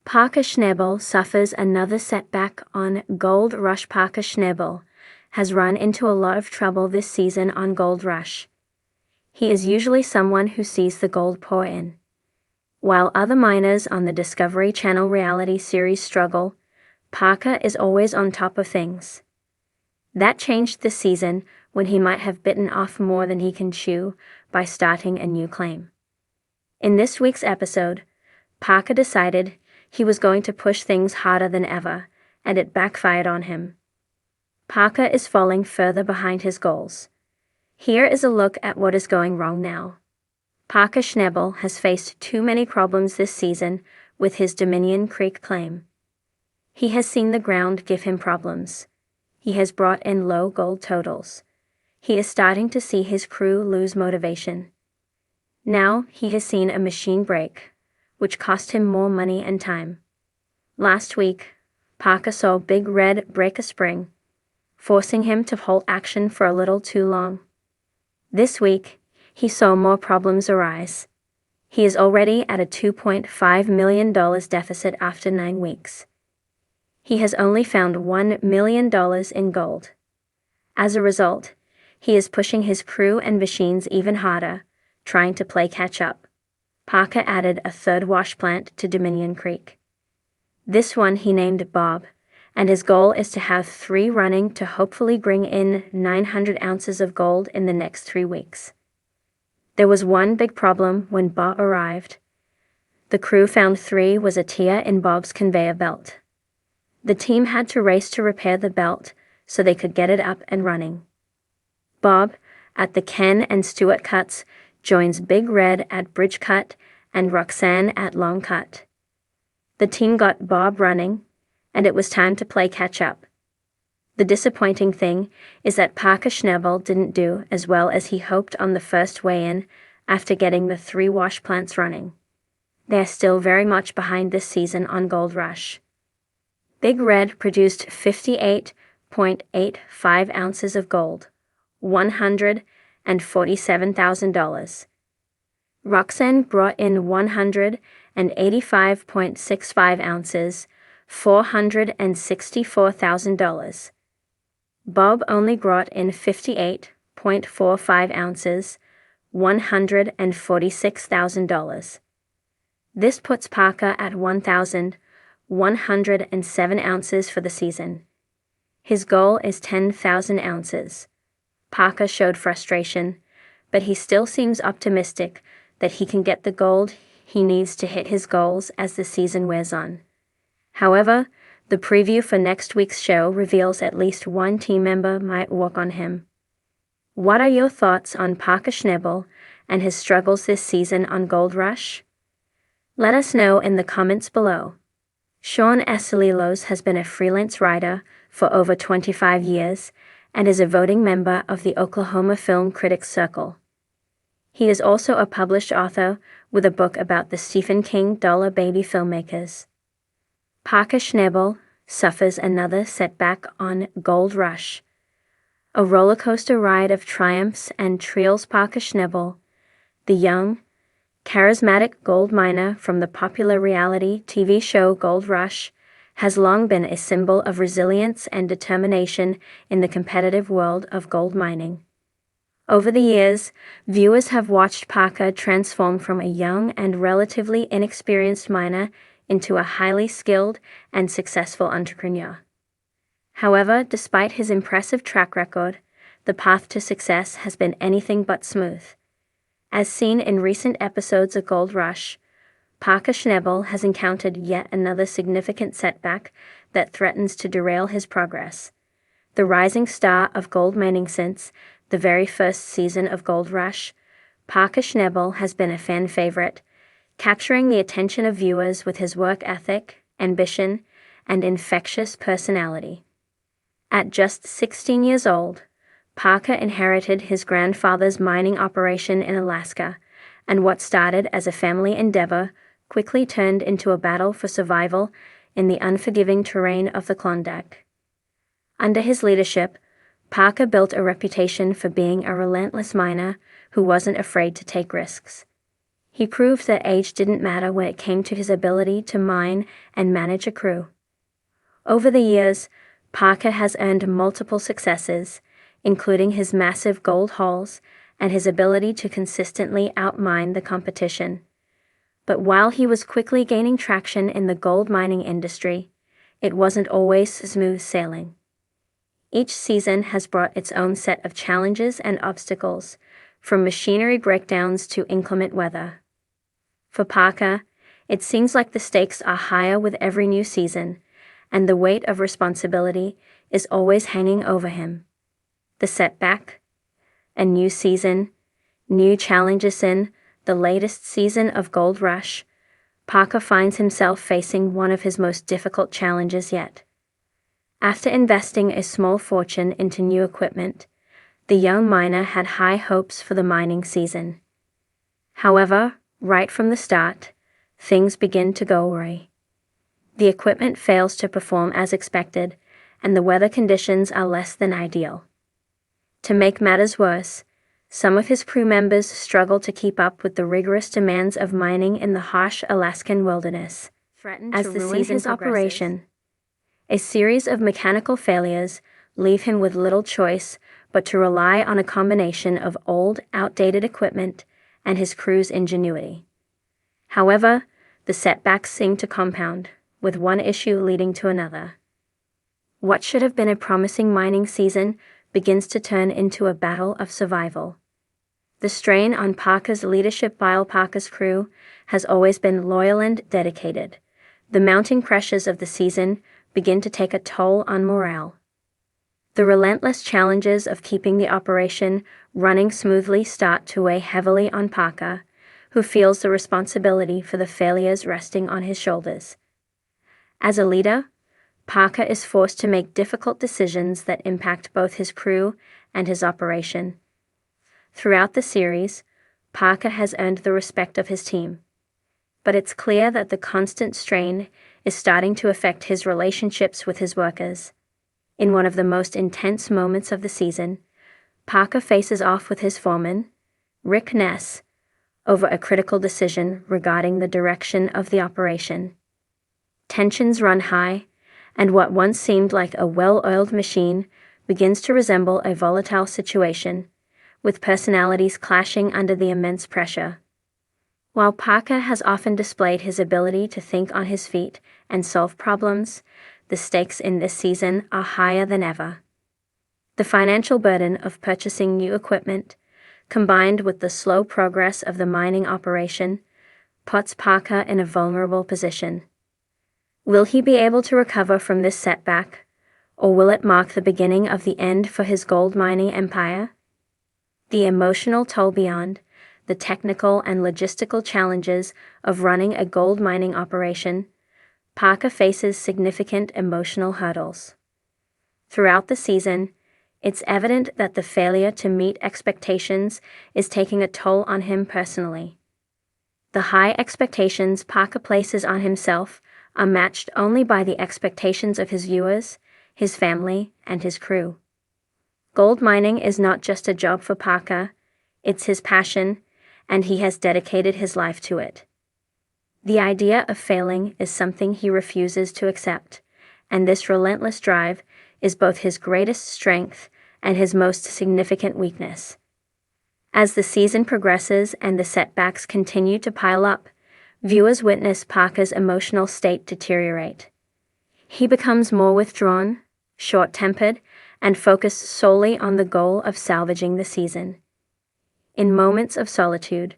Parker Schnabel suffers another setback on Gold Rush. Parker Schnabel has run into a lot of trouble this season on Gold Rush. He is usually someone who sees the gold pour in. While other miners on the Discovery Channel reality series struggle, Parker is always on top of things. That changed this season when he might have bitten off more than he can chew by starting a new claim. In this week's episode, Parker decided he was going to push things harder than ever, and it backfired on him. Parker is falling further behind his goals. Here is a look at what is going wrong now. Parker Schnabel has faced too many problems this season with his Dominion Creek claim. He has seen the ground give him problems. He has brought in low gold totals. He is starting to see his crew lose motivation. Now he has seen a machine break, which cost him more money and time. Last week, Parker saw Big Red break a spring, forcing him to halt action for a little too long. This week, he saw more problems arise. He is already at a $2.5 million deficit after 9 weeks. He has only found $1 million in gold. As a result, he is pushing his crew and machines even harder, trying to play catch-up. Parker added a third wash plant to Dominion Creek. This one he named Bob, and his goal is to have 3 running to hopefully bring in 900 ounces of gold in the next 3 weeks. There was one big problem when Bob arrived. The crew found 3 was a tear in Bob's conveyor belt. The team had to race to repair the belt so they could get it up and running. Bob, at the Ken and Stewart cuts, joins Big Red at Bridge Cut and Roxanne at Long Cut. The team got Bob running, and it was time to play catch-up. The disappointing thing is that Parker Schnabel didn't do as well as he hoped on the first weigh-in after getting the 3 wash plants running. They are still very much behind this season on Gold Rush. Big Red produced 58.85 ounces of gold, $147,000. Roxanne brought in 185.65 ounces, $464,000. Bob only brought in 58.45 ounces, $146,000. This puts Parker at 1,107 ounces for the season. His goal is 10,000 ounces. Parker showed frustration, but he still seems optimistic that he can get the gold he needs to hit his goals as the season wears on. However, the preview for next week's show reveals at least one team member might walk on him. What are your thoughts on Parker Schnabel and his struggles this season on Gold Rush? Let us know in the comments below. Sean Esalilos has been a freelance writer for over 25 years and is a voting member of the Oklahoma Film Critics Circle. He is also a published author with a book about the Stephen King dollar baby filmmakers. Parker Schnabel suffers another setback on Gold Rush. A roller coaster ride of triumphs and trials. Parker Schnabel, the young, charismatic gold miner from the popular reality TV show Gold Rush, has long been a symbol of resilience and determination in the competitive world of gold mining. Over the years, viewers have watched Parker transform from a young and relatively inexperienced miner into a highly skilled and successful entrepreneur. However, despite his impressive track record, the path to success has been anything but smooth. As seen in recent episodes of Gold Rush, Parker Schnabel has encountered yet another significant setback that threatens to derail his progress. The rising star of gold mining since the very first season of Gold Rush, Parker Schnabel has been a fan favorite, capturing the attention of viewers with his work ethic, ambition, and infectious personality. At just 16 years old, Parker inherited his grandfather's mining operation in Alaska, and what started as a family endeavor quickly turned into a battle for survival in the unforgiving terrain of the Klondike. Under his leadership, Parker built a reputation for being a relentless miner who wasn't afraid to take risks. He proved that age didn't matter when it came to his ability to mine and manage a crew. Over the years, Parker has earned multiple successes, including his massive gold hauls and his ability to consistently outmine the competition. But while he was quickly gaining traction in the gold mining industry, it wasn't always smooth sailing. Each season has brought its own set of challenges and obstacles, from machinery breakdowns to inclement weather. For Parker, it seems like the stakes are higher with every new season, and the weight of responsibility is always hanging over him. The setback, a new season, new challenges. In the latest season of Gold Rush, Parker finds himself facing one of his most difficult challenges yet. After investing a small fortune into new equipment, the young miner had high hopes for the mining season. However, right from the start, things begin to go awry. The equipment fails to perform as expected, and the weather conditions are less than ideal. To make matters worse, some of his crew members struggle to keep up with the rigorous demands of mining in the harsh Alaskan wilderness. As the season's operation, a series of mechanical failures leave him with little choice but to rely on a combination of old, outdated equipment and his crew's ingenuity. However, the setbacks seem to compound, with one issue leading to another. What should have been a promising mining season begins to turn into a battle of survival. The strain on Parker's leadership while Parker's crew has always been loyal and dedicated. The mounting pressures of the season begin to take a toll on morale. The relentless challenges of keeping the operation running smoothly start to weigh heavily on Parker, who feels the responsibility for the failures resting on his shoulders. As a leader, Parker is forced to make difficult decisions that impact both his crew and his operation. Throughout the series, Parker has earned the respect of his team. But it's clear that the constant strain is starting to affect his relationships with his workers. In one of the most intense moments of the season, Parker faces off with his foreman, Rick Ness, over a critical decision regarding the direction of the operation. Tensions run high, and what once seemed like a well-oiled machine begins to resemble a volatile situation, with personalities clashing under the immense pressure. While Parker has often displayed his ability to think on his feet and solve problems, the stakes in this season are higher than ever. The financial burden of purchasing new equipment, combined with the slow progress of the mining operation, puts Parker in a vulnerable position. Will he be able to recover from this setback, or will it mark the beginning of the end for his gold mining empire? The emotional toll beyond the technical and logistical challenges of running a gold mining operation, Parker faces significant emotional hurdles. Throughout the season, it's evident that the failure to meet expectations is taking a toll on him personally. The high expectations Parker places on himself are matched only by the expectations of his viewers, his family, and his crew. Gold mining is not just a job for Parker, it's his passion, and he has dedicated his life to it. The idea of failing is something he refuses to accept, and this relentless drive is both his greatest strength and his most significant weakness. As the season progresses and the setbacks continue to pile up, viewers witness Parker's emotional state deteriorate. He becomes more withdrawn, short-tempered, and focused solely on the goal of salvaging the season. In moments of solitude,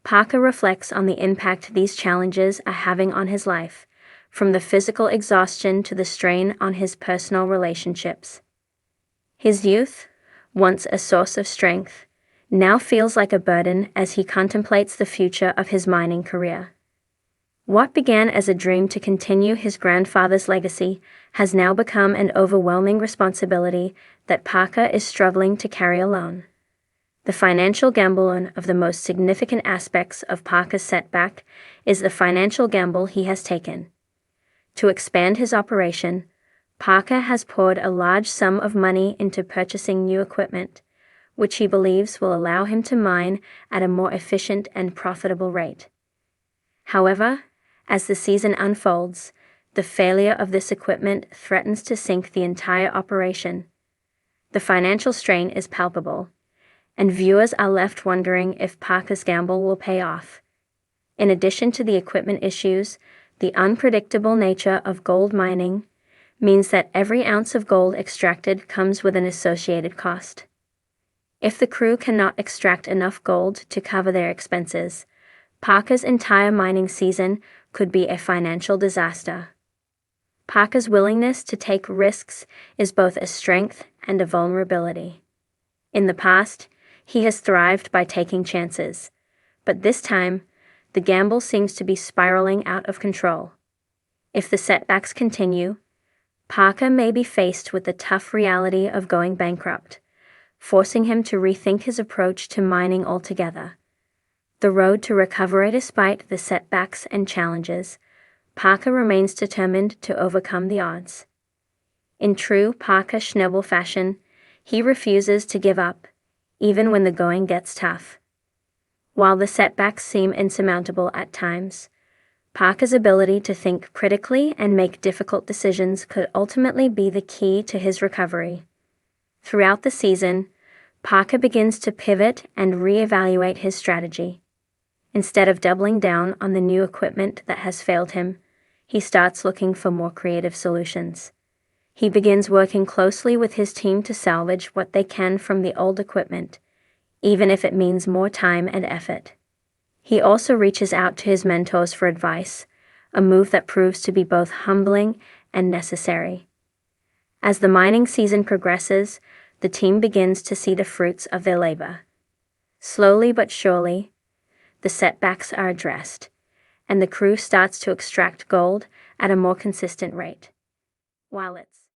Parker reflects on the impact these challenges are having on his life, from the physical exhaustion to the strain on his personal relationships. His youth, once a source of strength, now feels like a burden as he contemplates the future of his mining career. What began as a dream to continue his grandfather's legacy has now become an overwhelming responsibility that Parker is struggling to carry alone. The financial gamble, one of the most significant aspects of Parker's setback, is the financial gamble he has taken. To expand his operation, Parker has poured a large sum of money into purchasing new equipment, which he believes will allow him to mine at a more efficient and profitable rate. However, as the season unfolds, the failure of this equipment threatens to sink the entire operation. The financial strain is palpable, and viewers are left wondering if Parker's gamble will pay off. In addition to the equipment issues, the unpredictable nature of gold mining means that every ounce of gold extracted comes with an associated cost. If the crew cannot extract enough gold to cover their expenses, Parker's entire mining season could be a financial disaster. Parker's willingness to take risks is both a strength and a vulnerability. In the past, he has thrived by taking chances, but this time, the gamble seems to be spiraling out of control. If the setbacks continue, Parker may be faced with the tough reality of going bankrupt, forcing him to rethink his approach to mining altogether. The road to recovery. Despite the setbacks and challenges, Parker remains determined to overcome the odds. In true Parker Schnabel fashion, he refuses to give up, even when the going gets tough. While the setbacks seem insurmountable at times, Parker's ability to think critically and make difficult decisions could ultimately be the key to his recovery. Throughout the season, Parker begins to pivot and reevaluate his strategy. Instead of doubling down on the new equipment that has failed him, he starts looking for more creative solutions. He begins working closely with his team to salvage what they can from the old equipment, even if it means more time and effort. He also reaches out to his mentors for advice, a move that proves to be both humbling and necessary. As the mining season progresses, the team begins to see the fruits of their labor. Slowly but surely, the setbacks are addressed, and the crew starts to extract gold at a more consistent rate. While it's